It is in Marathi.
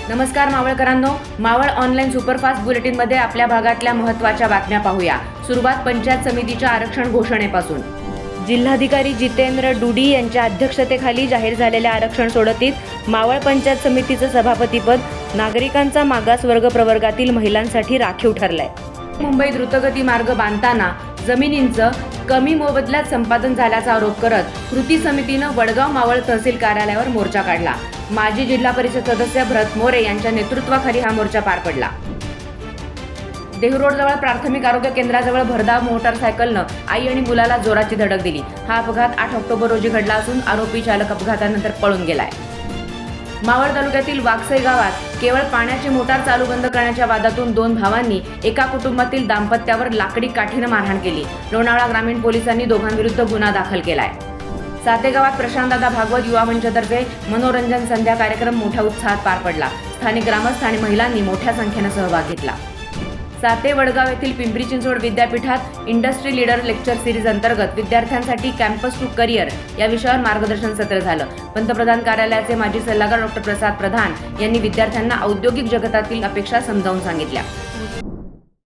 नमस्कार मावळकरांनो, मावळ ऑनलाईन सुपरफास्ट बुलेटिनमध्ये आपल्या भागातल्या महत्त्वाच्या बातम्या पाहूया। सुरुवात पंचायत समितीच्या आरक्षण घोषणेपासून। जिल्हाधिकारी जितेंद्र डुडी यांच्या अध्यक्षतेखाली जाहीर झालेल्या आरक्षण सोडतीत मावळ पंचायत समितीचं सभापतीपद नागरिकांचा मागासवर्ग प्रवर्गातील महिलांसाठी राखीव ठरलंय। मुंबई द्रुतगती मार्ग बांधताना जमिनींचं कमी मोबदल्यात संपादन झाल्याचा आरोप करत कृती समितीनं वडगाव मावळ तहसील कार्यालयावर मोर्चा काढला। माजी जिल्हा परिषद सदस्य भरत मोरे यांच्या नेतृत्वाखाली हा मोर्चा पार पडला। देहरोडजवळ प्राथमिक आरोग्य केंद्राजवळ भरधाव मोटारसायकलनं आई आणि मुलाला जोराची धडक दिली। हा अपघात 8 ऑक्टोबर रोजी घडला असून आरोपी चालक अपघातानंतर पळून गेलाय। मावळ तालुक्यातील वाकसई गावात केवळ पाण्याची मोटार चालू बंद करण्याच्या वादातून 2 भावांनी एका कुटुंबातील दाम्पत्यावर लाकडी काठीनं मारहाण केली। लोणावळा ग्रामीण पोलिसांनी दोघांविरुद्ध गुन्हा दाखल केलाय। साते गावात प्रशांतदादा भागवत युवा मंचतर्फे मनोरंजन संध्या कार्यक्रम मोठ्या उत्साहात पार पडला। स्थानिक ग्रामस्थ आणि महिलांनी मोठ्या संख्येने सहभाग घेतला। साते वडगाव येथील पिंपरी चिंचवड विद्यापीठात इंडस्ट्री लीडर लेक्चर सिरीज अंतर्गत विद्यार्थ्यांसाठी कॅम्पस टू करिअर या विषयावर मार्गदर्शन सत्र झालं। पंतप्रधान कार्यालयाचे माजी सल्लागार डॉ. प्रसाद प्रधान यांनी विद्यार्थ्यांना औद्योगिक जगतातील अपेक्षा समजावून सांगितल्या।